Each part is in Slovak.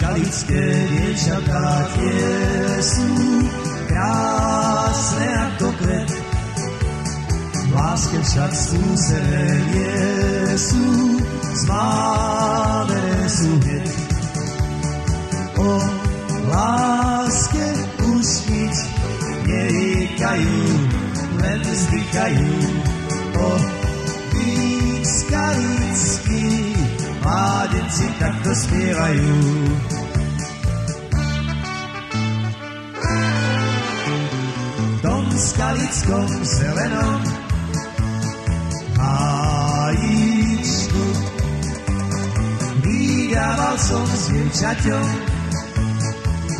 skalické dievčatá tie sú krásne ako kvet. V láske však skúsené nie sú, zmávené sú hneď. O láske už nič neríkajú, len vzdychajú. O skalický mládenci takto spievajú. V tom skalickom zelenom hájíčku vydával som s dievčaťom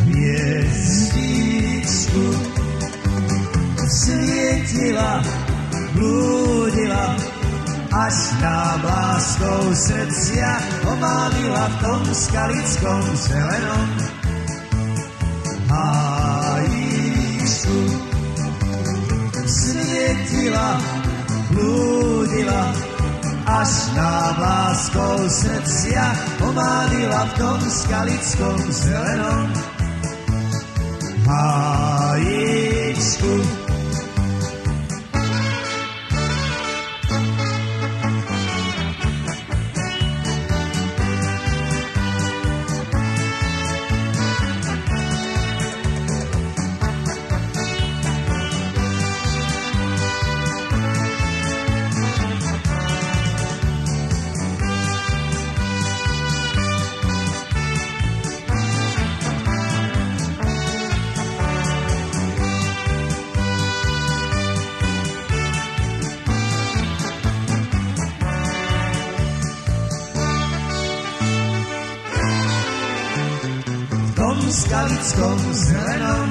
hviezdičku. Svietila, blúdila, až nám láskou srdcia omávila v tom skalickom zelenom hájíčku. Svietila, blúdila, až nám láskou srdcia omávila v tom skalickom zelenom hájíčku. V skalickom zelenom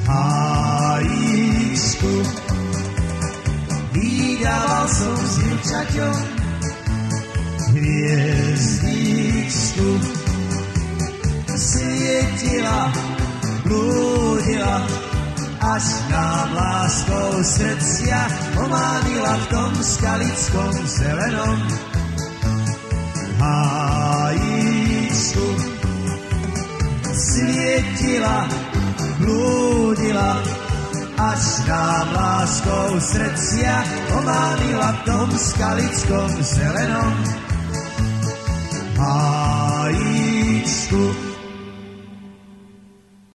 hájíčku vydával som s dievčaťom hviezdičku. Svietila, blúdila, až nám láskou srdcia omávila v tom skalickom zelenom hájíčku. Svietila, blúdila, až nám láskou srdcia omávila v tom skalickom zelenom hájíčku.